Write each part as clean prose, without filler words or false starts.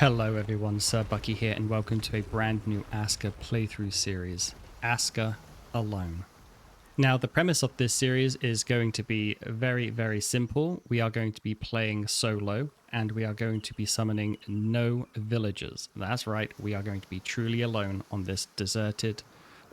Hello everyone, Sir Bucky here and welcome to a brand new Aska playthrough series, Aska Alone. Now the premise of this series is going to be very simple. We are going to be playing solo and we are going to be summoning no villagers. That's right, we are going to be truly alone on this deserted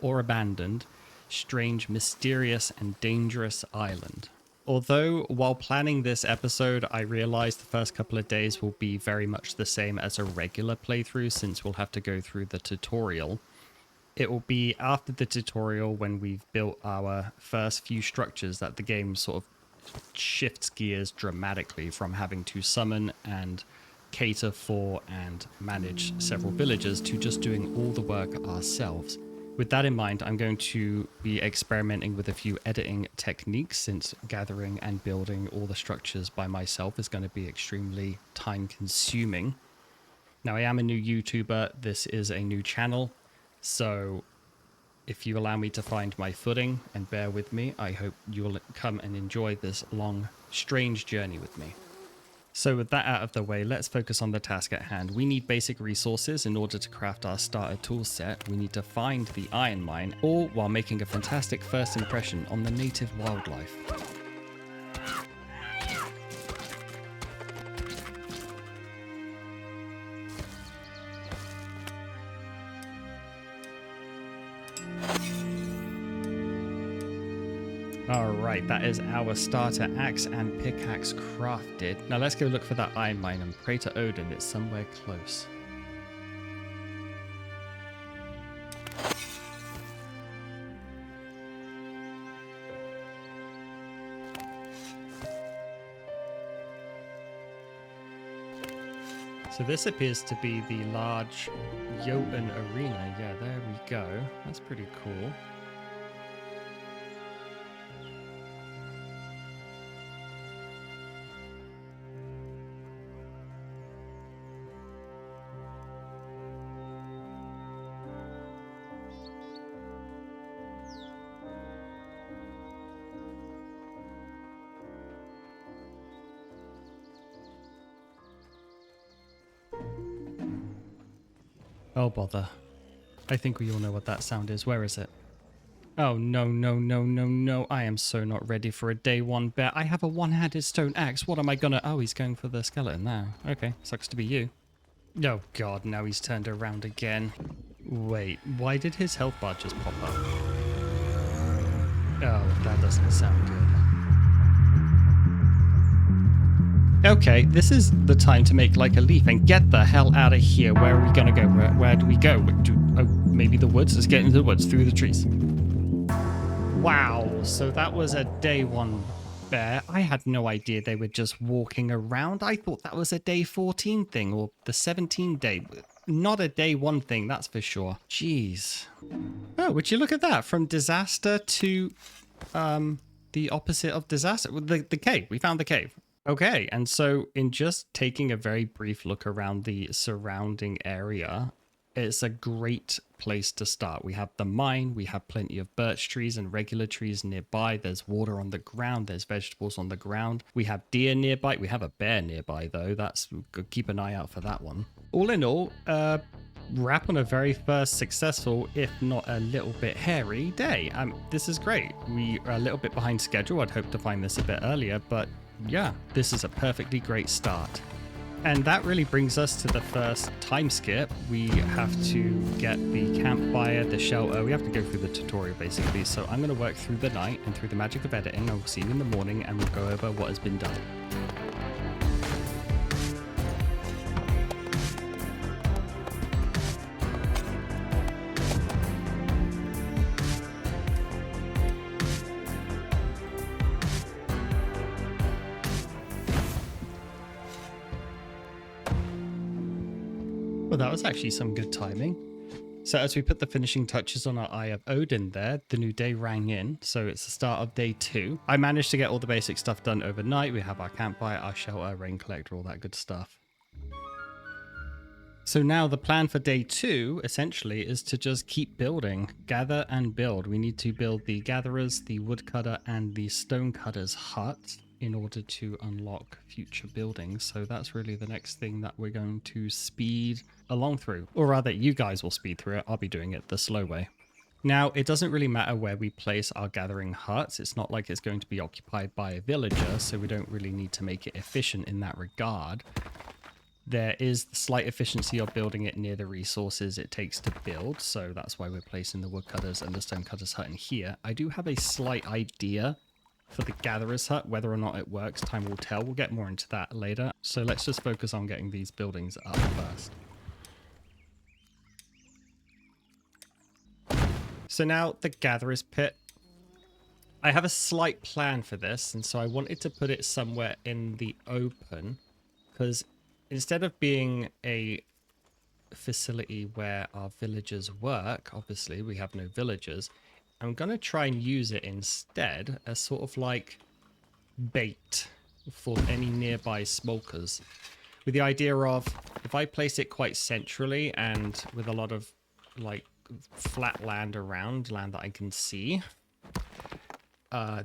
or abandoned, strange, mysterious and dangerous island. Although, while planning this episode, I realized the first couple of days will be very much the same as a regular playthrough since we'll have to go through the tutorial. It will be after the tutorial when we've built our first few structures that the game sort of shifts gears dramatically from having to summon and cater for and manage several villagers to just doing all the work ourselves. With that in mind, I'm going to be experimenting with a few editing techniques since gathering and building all the structures by myself is going to be extremely time consuming. Now, I am a new YouTuber. This is a new channel. So if you allow me to find my footing and bear with me, I hope you'll come and enjoy this long, strange journey with me. So with that out of the way, let's focus on the task at hand. We need basic resources in order to craft our starter tool set. We need to find the iron mine, all while making a fantastic first impression on the native wildlife. Alright, that is our starter axe and pickaxe crafted. Now let's go look for that iron mine and pray to Odin it's somewhere close. So this appears to be the large Jotun arena. Yeah, there we go. That's pretty cool. Oh, bother. I think we all know what that sound is. Where is it? Oh, no. I am so not ready for a day one bear. I have a one-handed stone axe. What am I gonna... Oh, he's going for the skeleton now. Okay, sucks to be you. Oh, God, now he's turned around again. Wait, why did his health bar just pop up? Oh, that doesn't sound good. Okay, this is the time to make like a leap and get the hell out of here. Where are we gonna go? Where do we go? Oh, maybe the woods? Let's get into the woods, through the trees. Wow, so that was a day one bear. I had no idea they were just walking around. I thought that was a day 14 thing or the 17 day. Not a day one thing, that's for sure. Jeez. Oh, would you look at that? From disaster to the opposite of disaster. The cave. We found the cave. Okay, and so in just taking a very brief look around the surrounding area, it's a great place to start. We have the mine, we have plenty of birch trees and regular trees nearby. There's water on the ground, there's vegetables on the ground. We have deer nearby. We have a bear nearby though. Keep an eye out for that one. All in all, wrap on a very first successful, if not a little bit hairy day. This is great. We are a little bit behind schedule. I'd hoped to find this a bit earlier, but yeah, this is a perfectly great start. And that really brings us to the first time skip. We have to get the campfire, the shelter. We have to go through the tutorial basically. So I'm going to work through the night and through the magic of editing. I'll see you in the morning and we'll go over what has been done. Well, that was actually some good timing. So as we put the finishing touches on our Eye of Odin there, the new day rang in. So it's the start of day 2. I managed to get all the basic stuff done overnight. We have our campfire, our shelter, rain collector, all that good stuff. So now the plan for day 2 essentially is to just keep building, gather and build. We need to build the gatherers, the woodcutter and the stonecutter's hut in order to unlock future buildings. So that's really the next thing that we're going to speed along through. Or rather, you guys will speed through it. I'll be doing it the slow way. Now, it doesn't really matter where we place our gathering huts. It's not like it's going to be occupied by a villager, so we don't really need to make it efficient in that regard. There is the slight efficiency of building it near the resources it takes to build, so that's why we're placing the woodcutters and the stonecutters hut in here. I do have a slight idea for the gatherer's hut. Whether or not it works, time will tell. We'll get more into that later. So let's just focus on getting these buildings up first. So now the gatherer's pit. I have a slight plan for this, and so I wanted to put it somewhere in the open, because instead of being a facility where our villagers work, obviously we have no villagers, I'm going to try and use it instead as sort of like bait for any nearby smokers. With the idea of, if I place it quite centrally and with a lot of like flat land around, land that I can see,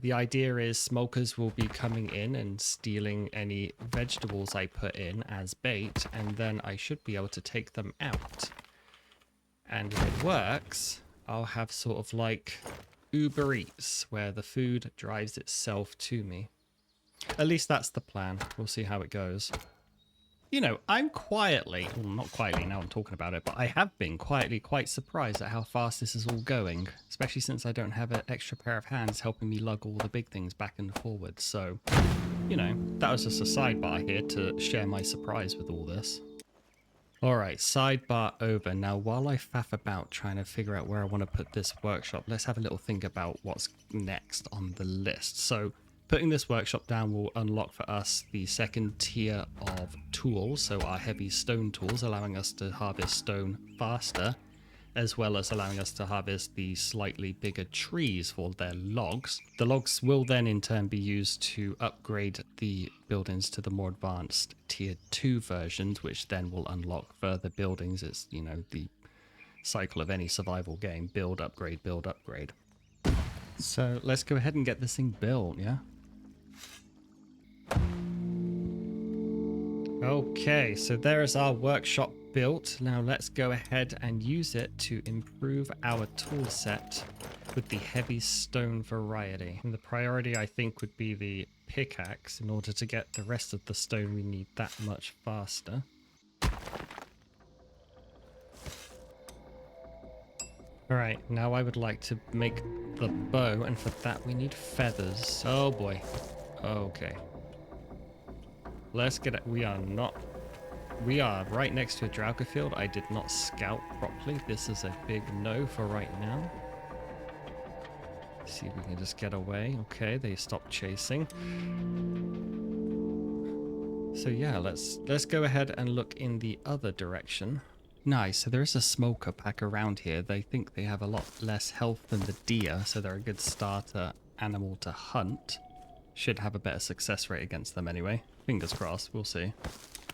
the idea is smokers will be coming in and stealing any vegetables I put in as bait, and then I should be able to take them out. And if it works, I'll have sort of like Uber Eats, where the food drives itself to me. At least that's the plan. We'll see how it goes. You know, I'm quietly, well, not quietly now I'm talking about it, but I have been quietly quite surprised at how fast this is all going, especially since I don't have an extra pair of hands helping me lug all the big things back and forward. So, you know, that was just a sidebar here to share my surprise with all this. All right, sidebar over. Now, while I faff about trying to figure out where I want to put this workshop, let's have a little think about what's next on the list. So, putting this workshop down will unlock for us the second tier of tools, so our heavy stone tools, allowing us to harvest stone faster, as well as allowing us to harvest the slightly bigger trees for their logs. The logs will then in turn be used to upgrade the buildings to the more advanced tier 2 versions, which then will unlock further buildings. It's, you know, the cycle of any survival game: build, upgrade, build, upgrade. So let's go ahead and get this thing built, yeah? Okay, so there is our workshop built. Now let's go ahead and use it to improve our tool set with the heavy stone variety. And the priority, I think, would be the pickaxe in order to get the rest of the stone we need that much faster. Alright, now I would like to make the bow, and for that we need feathers. Oh boy. Okay. Let's get it. We are right next to a Drauga field. I did not scout properly. This is a big no for right now. See if we can just get away. Okay, they stopped chasing. So yeah, let's go ahead and look in the other direction. Nice, so there is a smoker pack around here. They think they have a lot less health than the deer, so they're a good starter animal to hunt. Should have a better success rate against them anyway. Fingers crossed, we'll see.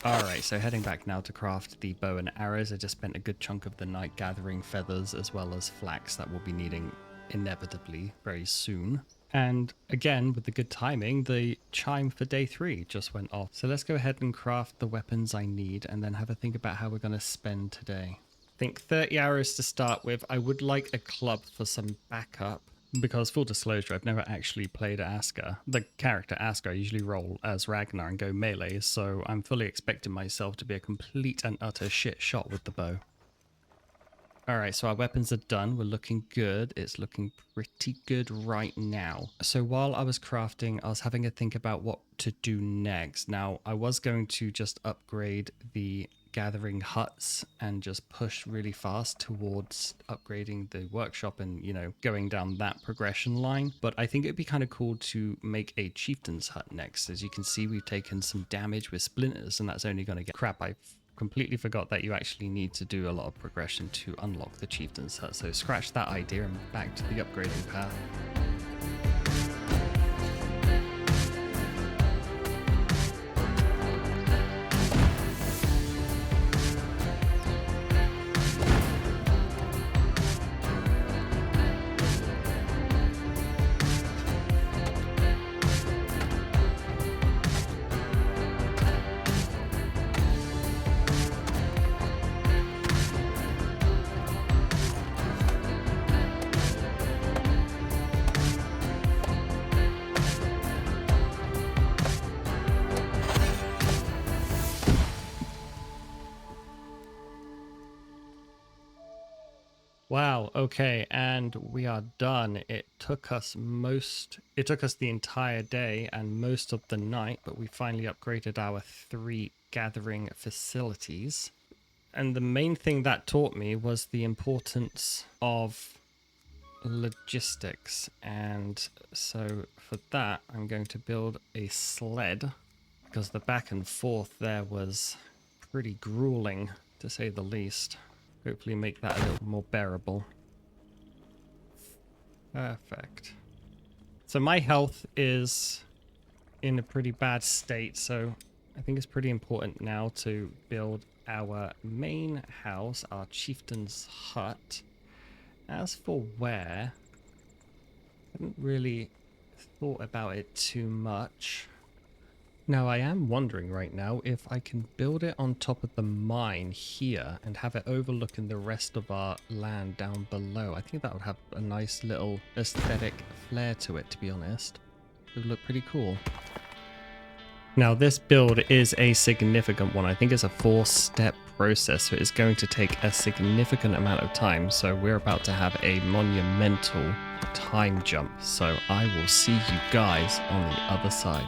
Alright, so heading back now to craft the bow and arrows. I just spent a good chunk of the night gathering feathers as well as flax that we'll be needing inevitably very soon. And again, with the good timing, the chime for day 3 just went off. So let's go ahead and craft the weapons I need and then have a think about how we're going to spend today. I think 30 arrows to start with. I would like a club for some backup, because full disclosure, I've never actually played Aska. The character Aska, I usually roll as Ragnar and go melee, so I'm fully expecting myself to be a complete and utter shit shot with the bow. Alright, so our weapons are done. We're looking good. It's looking pretty good right now. So while I was crafting, I was having a think about what to do next. Now, I was going to just upgrade the gathering huts and just push really fast towards upgrading the workshop and, you know, going down that progression line. But I think it'd be kind of cool to make a chieftain's hut next. As you can see, we've taken some damage with splinters, and that's only going to get crap. I completely forgot that you actually need to do a lot of progression to unlock the chieftain's hut. So scratch that idea and back to the upgrading path. Wow, okay, and we are done. It took us the entire day and most of the night, but we finally upgraded our 3 gathering facilities. And the main thing that taught me was the importance of logistics. And so for that, I'm going to build a sled because the back and forth there was pretty grueling, to say the least. Hopefully make that a little more bearable. Perfect. So my health is in a pretty bad state, so I think it's pretty important now to build our main house, our chieftain's hut. As for where, I haven't really thought about it too much. Now, I am wondering right now if I can build it on top of the mine here and have it overlooking the rest of our land down below. I think that would have a nice little aesthetic flair to it, to be honest. It would look pretty cool. Now, this build is a significant one. I think it's a 4-step process, so it's going to take a significant amount of time. So we're about to have a monumental time jump. So I will see you guys on the other side.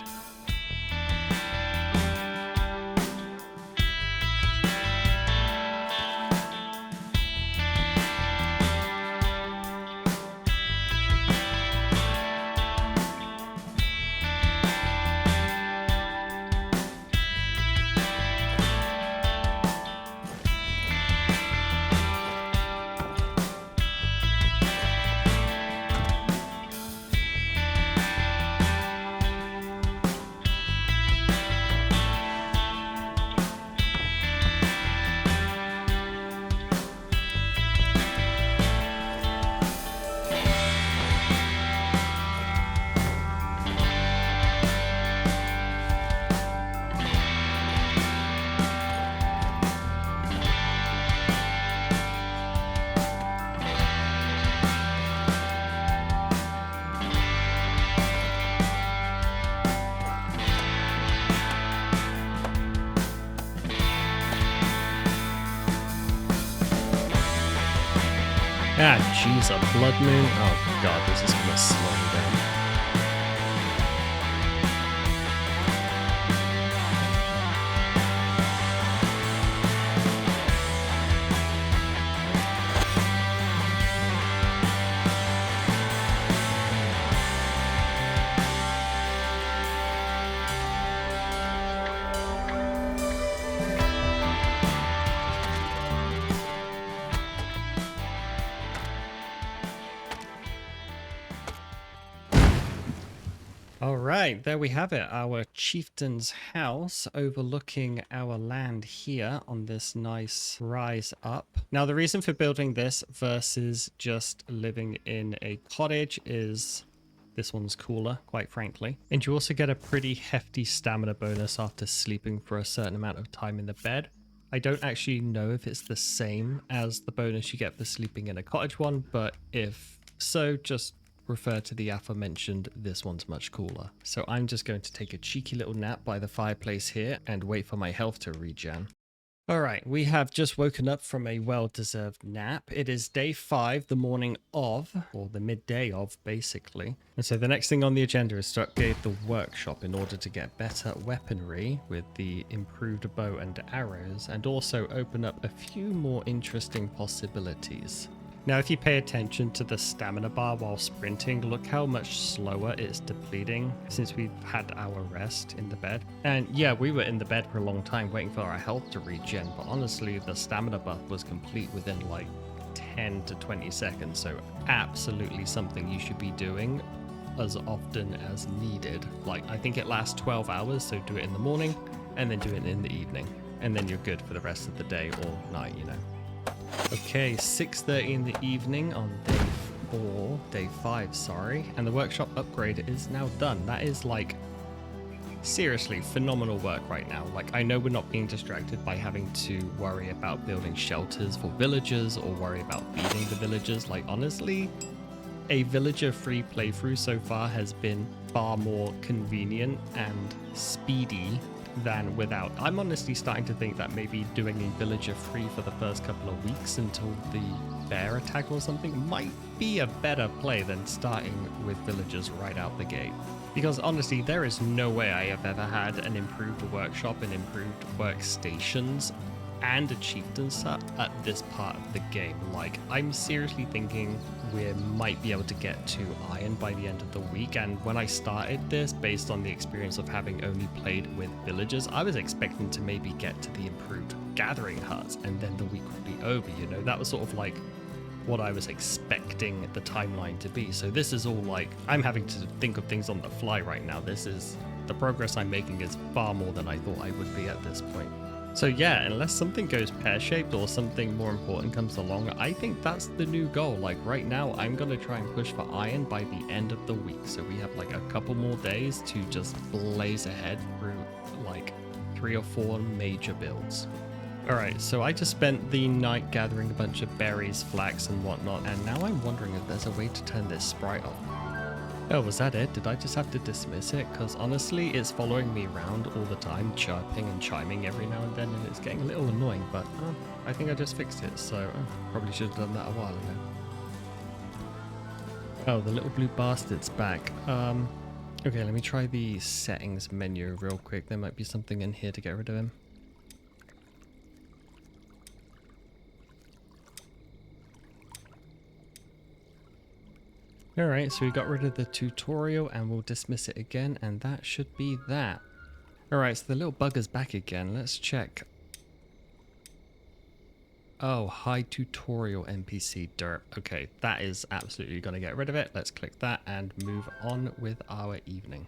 Ah, jeez, a blood moon? Oh god, this is gonna slow me down. All right, there we have it. Our chieftain's house overlooking our land here on this nice rise up. Now, the reason for building this versus just living in a cottage is this one's cooler, quite frankly. And you also get a pretty hefty stamina bonus after sleeping for a certain amount of time in the bed. I don't actually know if it's the same as the bonus you get for sleeping in a cottage one, but if so, just refer to the aforementioned, this one's much cooler. So I'm just going to take a cheeky little nap by the fireplace here and wait for my health to regen. All right, we have just woken up from a well-deserved nap. It is day 5, the morning of, or the midday of, basically. And so the next thing on the agenda is to upgrade the workshop in order to get better weaponry with the improved bow and arrows, and also open up a few more interesting possibilities. Now, if you pay attention to the stamina bar while sprinting, look how much slower it's depleting since we've had our rest in the bed. And yeah, we were in the bed for a long time waiting for our health to regen, but honestly, the stamina buff was complete within like 10 to 20 seconds. So absolutely something you should be doing as often as needed. Like, I think it lasts 12 hours, so do it in the morning and then do it in the evening. And then you're good for the rest of the day or night, you know. Okay, 6:30 in the evening on day 5, sorry. And the workshop upgrade is now done. That is like, seriously, phenomenal work right now. Like, I know we're not being distracted by having to worry about building shelters for villagers or worry about feeding the villagers. Like, honestly, a villager-free playthrough so far has been far more convenient and speedy than without. I'm honestly starting to think that maybe doing a villager free for the first couple of weeks until the bear attack or something might be a better play than starting with villagers right out the gate. Because honestly, there is no way I have ever had an improved workshop and improved workstations and a chieftain set at this part of the game. Like, I'm seriously thinking we might be able to get to iron by the end of the week, and when I started this, based on the experience of having only played with villagers, I was expecting to maybe get to the improved gathering huts and then the week would be over, you know. That was sort of like what I was expecting the timeline to be. So this is all like, I'm having to think of things on the fly right now. The progress I'm making is far more than I thought I would be at this point. So yeah, unless something goes pear-shaped or something more important comes along, I think that's the new goal. Like right now, I'm going to try and push for iron by the end of the week. So we have like a couple more days to just blaze ahead through like 3 or 4 major builds. Alright, so I just spent the night gathering a bunch of berries, flax and whatnot, and now I'm wondering if there's a way to turn this sprite off. Oh, was that it? Did I just have to dismiss it? Because honestly, it's following me around all the time, chirping and chiming every now and then, and it's getting a little annoying, but I think I just fixed it, so probably should have done that a while ago. Oh, the little blue bastard's back. Okay, let me try the settings menu real quick. There might be something in here to get rid of him. Alright, so we got rid of the tutorial and we'll dismiss it again, and that should be that. Alright, so the little bugger's back again. Let's check. Oh, hide tutorial NPC dirt. Okay, that is absolutely going to get rid of it. Let's click that and move on with our evening.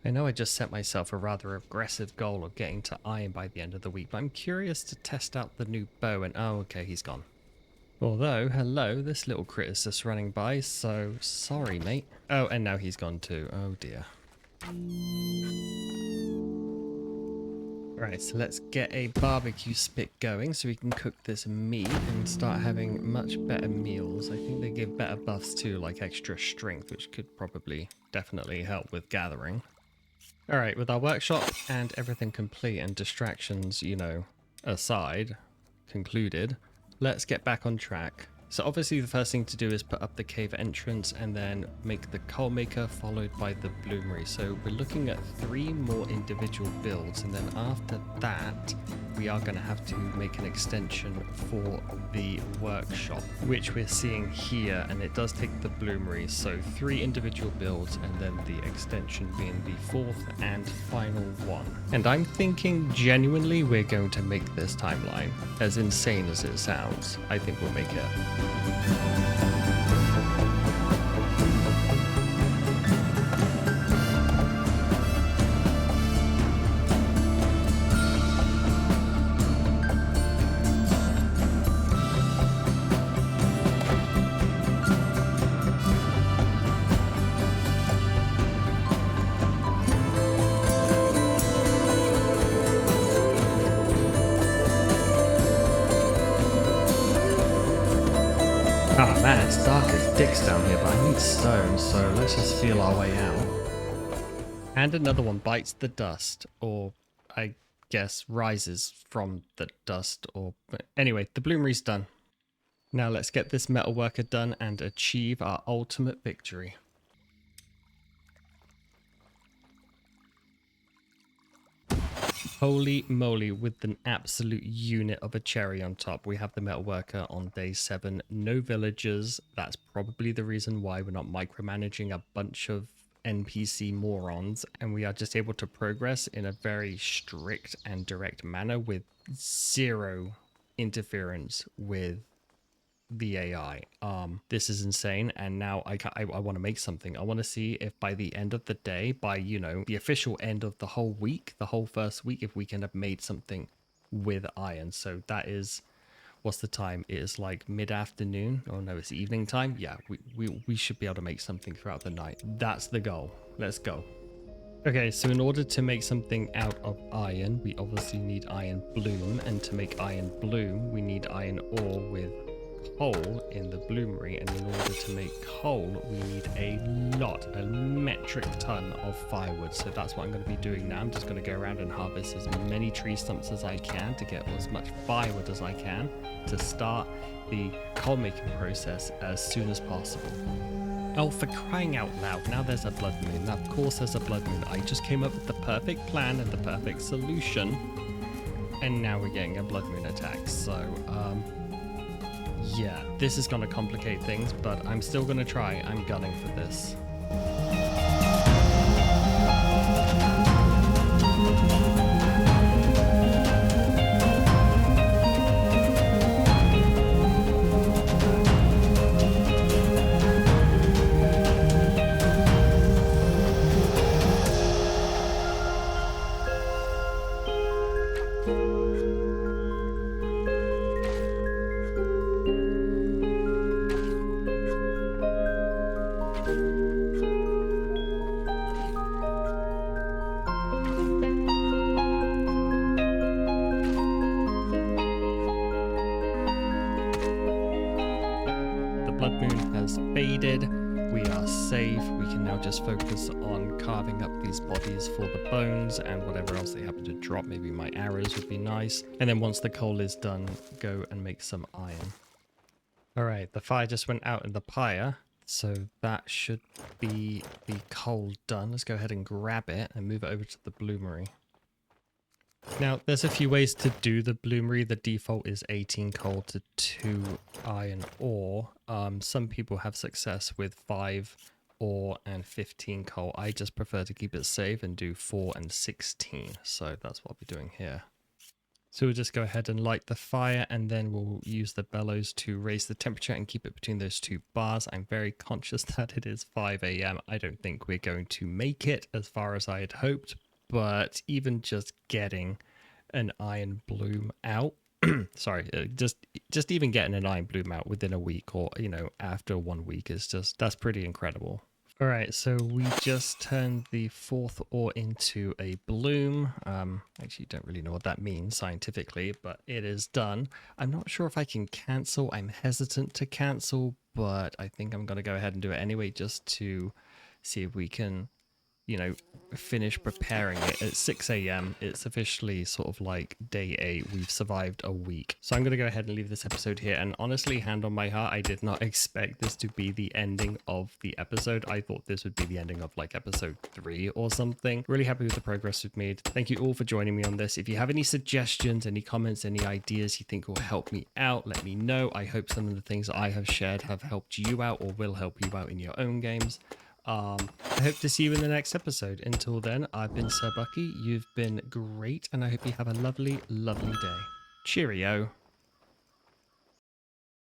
I know I just set myself a rather aggressive goal of getting to iron by the end of the week, but I'm curious to test out the new bow and oh, okay, he's gone. Although, hello, this little critter's just running by, so sorry, mate. Oh, and now he's gone too. Oh, dear. Right, so let's get a barbecue spit going so we can cook this meat and start having much better meals. I think they give better buffs too, like extra strength, which could probably definitely help with gathering. Alright, with our workshop and everything complete and distractions, you know, aside, concluded, let's get back on track. So obviously the first thing to do is put up the cave entrance and then make the coal maker followed by the bloomery. So we're looking at 3 more individual builds, and then after that we are going to have to make an extension for the workshop, which we're seeing here, and it does take the bloomery. So 3 individual builds and then the extension being the 4th and final one. And I'm thinking genuinely we're going to make this timeline. As insane as it sounds, I think we'll make it. Oh man, it's dark as dicks down here, but I need stone, so let's just feel our way out. And another one bites the dust, or I guess rises from the dust, or anyway, the bloomery's done. Now let's get this metalworker done and achieve our ultimate victory. Holy moly, with an absolute unit of a cherry on top. We have the metalworker on day 7, no villagers. That's probably the reason why we're not micromanaging a bunch of NPC morons, and we are just able to progress in a very strict and direct manner with 0 interference with the AI. This is insane, and now I want to make something. I want to see if by the end of the day, by, you know, the official end of the whole week, the whole first week, if we can have made something with iron. So that is, what's the time? It is like mid-afternoon. Oh no, it's evening time. Yeah, we should be able to make something throughout the night. That's the goal. Let's go. Okay, so in order to make something out of iron, we obviously need iron bloom, and to make iron bloom, we need iron ore with coal in the bloomery, and in order to make coal we need a metric ton of firewood. So that's what I'm going to be doing now. I'm just going to go around and harvest as many tree stumps as I can to get as much firewood as I can to start the coal making process as soon as possible. Oh, for crying out loud, now there's a blood moon. Now, of course there's a blood moon. I just came up with the perfect plan and the perfect solution, and now we're getting a blood moon attack. So, yeah, this is going to complicate things, but I'm still going to try. I'm gunning for this. Blood moon has faded. We are safe. We can now just focus on carving up these bodies for the bones and whatever else they happen to drop. Maybe my arrows would be nice. And then once the coal is done, go and make some iron. All right, the fire just went out in the pyre, so that should be the coal done. Let's go ahead and grab it and move it over to the bloomery. Now, there's a few ways to do the bloomery. The default is 18 coal to 2 iron ore. Some people have success with 5 ore and 15 coal. I just prefer to keep it safe and do 4 and 16. So that's what I'll be doing here. So we'll just go ahead and light the fire, and then we'll use the bellows to raise the temperature and keep it between those 2 bars. I'm very conscious that it is 5 a.m. I don't think we're going to make it as far as I had hoped. But even just getting an iron bloom out, sorry, just even getting an iron bloom out within a week, or, you know, after 1 week is just, that's pretty incredible. All right, so we just turned the 4th ore into a bloom. Actually, don't really know what that means scientifically, but it is done. I'm not sure if I can cancel. I'm hesitant to cancel, but I think I'm going to go ahead and do it anyway, just to see if we can, you know, finish preparing it. At 6 a.m. it's officially sort of like day 8. We've survived a week. So I'm going to go ahead and leave this episode here. And honestly, hand on my heart, I did not expect this to be the ending of the episode. I thought this would be the ending of like episode 3 or something. Really happy with the progress we've made. Thank you all for joining me on this. If you have any suggestions, any comments, any ideas you think will help me out, let me know. I hope some of the things I have shared have helped you out or will help you out in your own games. I hope to see you in the next episode. Until then, I've been Sir Bucky. You've been great, and I hope you have a lovely, lovely day. Cheerio.